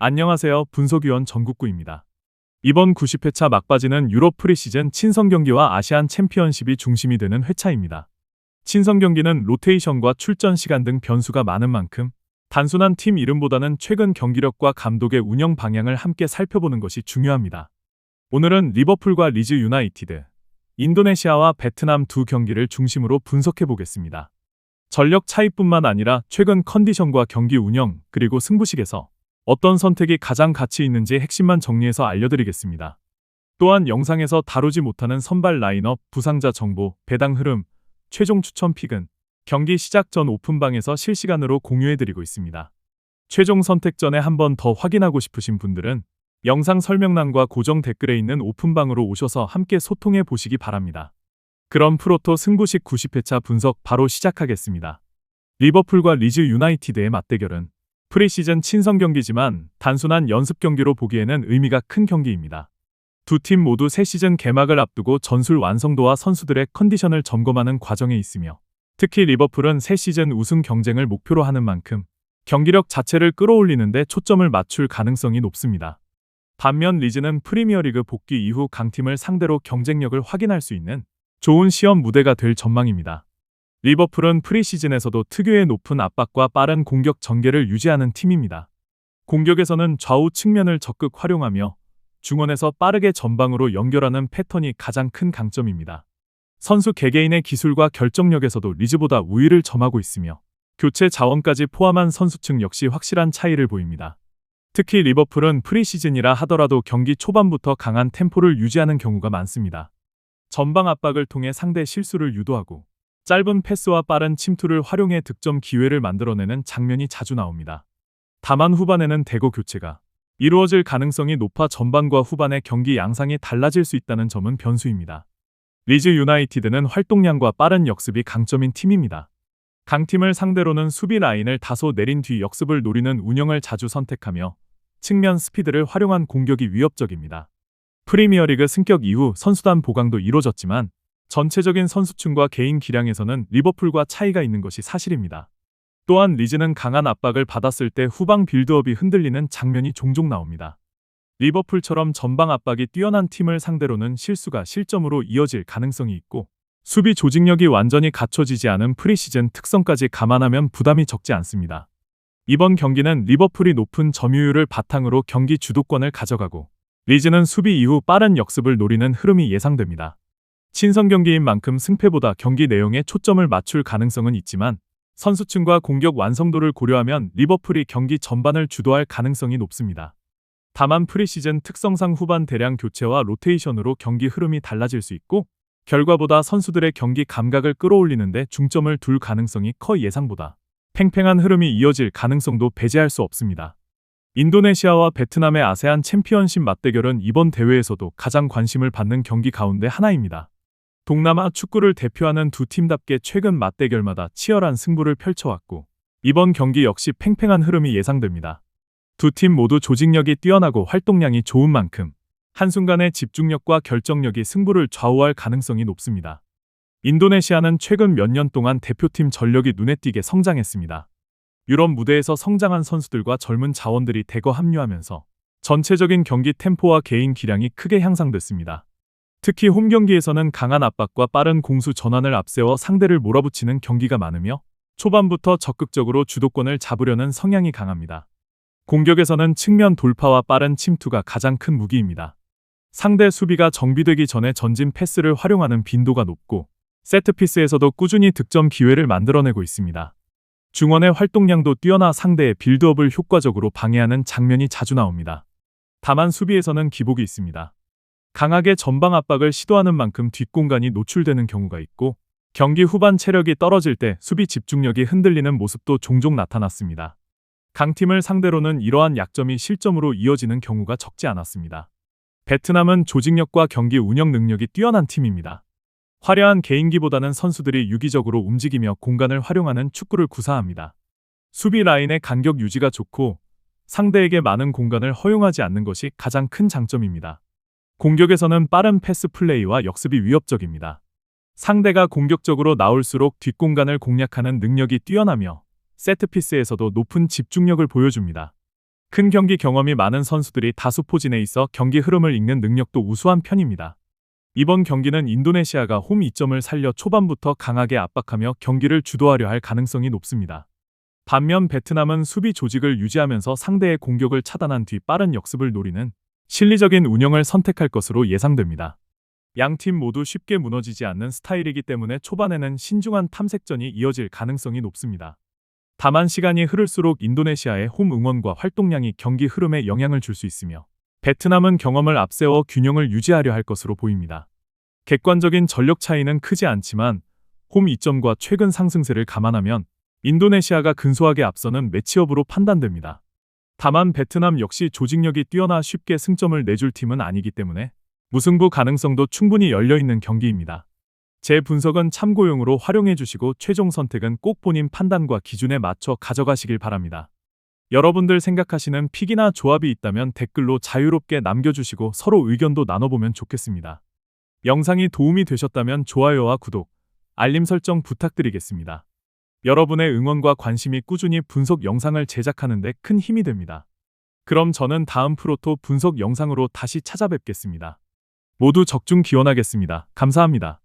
안녕하세요. 분석위원 전국구입니다. 이번 90회차 막바지는 유럽 프리시즌 친선 경기와 아시안 챔피언십이 중심이 되는 회차입니다. 친선 경기는 로테이션과 출전 시간 등 변수가 많은 만큼 단순한 팀 이름보다는 최근 경기력과 감독의 운영 방향을 함께 살펴보는 것이 중요합니다. 오늘은 리버풀과 리즈 유나이티드, 인도네시아와 베트남 두 경기를 중심으로 분석해 보겠습니다. 전력 차이뿐만 아니라 최근 컨디션과 경기 운영, 그리고 승부식에서 어떤 선택이 가장 가치 있는지 핵심만 정리해서 알려드리겠습니다. 또한 영상에서 다루지 못하는 선발 라인업, 부상자 정보, 배당 흐름, 최종 추천 픽은 경기 시작 전 오픈방에서 실시간으로 공유해드리고 있습니다. 최종 선택 전에 한 번 더 확인하고 싶으신 분들은 영상 설명란과 고정 댓글에 있는 오픈방으로 오셔서 함께 소통해 보시기 바랍니다. 그럼 프로토 승부식 90회차 분석 바로 시작하겠습니다. 리버풀과 리즈 유나이티드의 맞대결은 프리시즌 친선 경기지만 단순한 연습 경기로 보기에는 의미가 큰 경기입니다. 두 팀 모두 새 시즌 개막을 앞두고 전술 완성도와 선수들의 컨디션을 점검하는 과정에 있으며, 특히 리버풀은 새 시즌 우승 경쟁을 목표로 하는 만큼 경기력 자체를 끌어올리는 데 초점을 맞출 가능성이 높습니다. 반면 리즈는 프리미어리그 복귀 이후 강팀을 상대로 경쟁력을 확인할 수 있는 좋은 시험 무대가 될 전망입니다. 리버풀은 프리시즌에서도 특유의 높은 압박과 빠른 공격 전개를 유지하는 팀입니다. 공격에서는 좌우 측면을 적극 활용하며 중원에서 빠르게 전방으로 연결하는 패턴이 가장 큰 강점입니다. 선수 개개인의 기술과 결정력에서도 리즈보다 우위를 점하고 있으며 교체 자원까지 포함한 선수층 역시 확실한 차이를 보입니다. 특히 리버풀은 프리시즌이라 하더라도 경기 초반부터 강한 템포를 유지하는 경우가 많습니다. 전방 압박을 통해 상대 실수를 유도하고 짧은 패스와 빠른 침투를 활용해 득점 기회를 만들어내는 장면이 자주 나옵니다. 다만 후반에는 대거 교체가 이루어질 가능성이 높아 전반과 후반의 경기 양상이 달라질 수 있다는 점은 변수입니다. 리즈 유나이티드는 활동량과 빠른 역습이 강점인 팀입니다. 강팀을 상대로는 수비 라인을 다소 내린 뒤 역습을 노리는 운영을 자주 선택하며 측면 스피드를 활용한 공격이 위협적입니다. 프리미어리그 승격 이후 선수단 보강도 이루어졌지만 전체적인 선수층과 개인 기량에서는 리버풀과 차이가 있는 것이 사실입니다. 또한 리즈는 강한 압박을 받았을 때 후방 빌드업이 흔들리는 장면이 종종 나옵니다. 리버풀처럼 전방 압박이 뛰어난 팀을 상대로는 실수가 실점으로 이어질 가능성이 있고, 수비 조직력이 완전히 갖춰지지 않은 프리시즌 특성까지 감안하면 부담이 적지 않습니다. 이번 경기는 리버풀이 높은 점유율을 바탕으로 경기 주도권을 가져가고, 리즈는 수비 이후 빠른 역습을 노리는 흐름이 예상됩니다. 친선 경기인 만큼 승패보다 경기 내용에 초점을 맞출 가능성은 있지만 선수층과 공격 완성도를 고려하면 리버풀이 경기 전반을 주도할 가능성이 높습니다. 다만 프리시즌 특성상 후반 대량 교체와 로테이션으로 경기 흐름이 달라질 수 있고, 결과보다 선수들의 경기 감각을 끌어올리는 데 중점을 둘 가능성이 커 예상보다 팽팽한 흐름이 이어질 가능성도 배제할 수 없습니다. 인도네시아와 베트남의 아세안 챔피언십 맞대결은 이번 대회에서도 가장 관심을 받는 경기 가운데 하나입니다. 동남아 축구를 대표하는 두 팀답게 최근 맞대결마다 치열한 승부를 펼쳐왔고, 이번 경기 역시 팽팽한 흐름이 예상됩니다. 두 팀 모두 조직력이 뛰어나고 활동량이 좋은 만큼 한순간의 집중력과 결정력이 승부를 좌우할 가능성이 높습니다. 인도네시아는 최근 몇 년 동안 대표팀 전력이 눈에 띄게 성장했습니다. 유럽 무대에서 성장한 선수들과 젊은 자원들이 대거 합류하면서 전체적인 경기 템포와 개인 기량이 크게 향상됐습니다. 특히 홈 경기에서는 강한 압박과 빠른 공수 전환을 앞세워 상대를 몰아붙이는 경기가 많으며 초반부터 적극적으로 주도권을 잡으려는 성향이 강합니다. 공격에서는 측면 돌파와 빠른 침투가 가장 큰 무기입니다. 상대 수비가 정비되기 전에 전진 패스를 활용하는 빈도가 높고, 세트피스에서도 꾸준히 득점 기회를 만들어내고 있습니다. 중원의 활동량도 뛰어나 상대의 빌드업을 효과적으로 방해하는 장면이 자주 나옵니다. 다만 수비에서는 기복이 있습니다. 강하게 전방 압박을 시도하는 만큼 뒷공간이 노출되는 경우가 있고, 경기 후반 체력이 떨어질 때 수비 집중력이 흔들리는 모습도 종종 나타났습니다. 강팀을 상대로는 이러한 약점이 실점으로 이어지는 경우가 적지 않았습니다. 베트남은 조직력과 경기 운영 능력이 뛰어난 팀입니다. 화려한 개인기보다는 선수들이 유기적으로 움직이며 공간을 활용하는 축구를 구사합니다. 수비 라인의 간격 유지가 좋고 상대에게 많은 공간을 허용하지 않는 것이 가장 큰 장점입니다. 공격에서는 빠른 패스 플레이와 역습이 위협적입니다. 상대가 공격적으로 나올수록 뒷공간을 공략하는 능력이 뛰어나며 세트피스에서도 높은 집중력을 보여줍니다. 큰 경기 경험이 많은 선수들이 다수 포진해 있어 경기 흐름을 읽는 능력도 우수한 편입니다. 이번 경기는 인도네시아가 홈 2점을 살려 초반부터 강하게 압박하며 경기를 주도하려 할 가능성이 높습니다. 반면 베트남은 수비 조직을 유지하면서 상대의 공격을 차단한 뒤 빠른 역습을 노리는 실리적인 운영을 선택할 것으로 예상됩니다. 양팀 모두 쉽게 무너지지 않는 스타일이기 때문에 초반에는 신중한 탐색전이 이어질 가능성이 높습니다. 다만 시간이 흐를수록 인도네시아의 홈 응원과 활동량이 경기 흐름에 영향을 줄 수 있으며 베트남은 경험을 앞세워 균형을 유지하려 할 것으로 보입니다. 객관적인 전력 차이는 크지 않지만 홈 2점과 최근 상승세를 감안하면 인도네시아가 근소하게 앞서는 매치업으로 판단됩니다. 다만 베트남 역시 조직력이 뛰어나 쉽게 승점을 내줄 팀은 아니기 때문에 무승부 가능성도 충분히 열려있는 경기입니다. 제 분석은 참고용으로 활용해 주시고 최종 선택은 꼭 본인 판단과 기준에 맞춰 가져가시길 바랍니다. 여러분들 생각하시는 픽이나 조합이 있다면 댓글로 자유롭게 남겨주시고 서로 의견도 나눠보면 좋겠습니다. 영상이 도움이 되셨다면 좋아요와 구독, 알림 설정 부탁드리겠습니다. 여러분의 응원과 관심이 꾸준히 분석 영상을 제작하는 데 큰 힘이 됩니다. 그럼 저는 다음 프로토 분석 영상으로 다시 찾아뵙겠습니다. 모두 적중 기원하겠습니다. 감사합니다.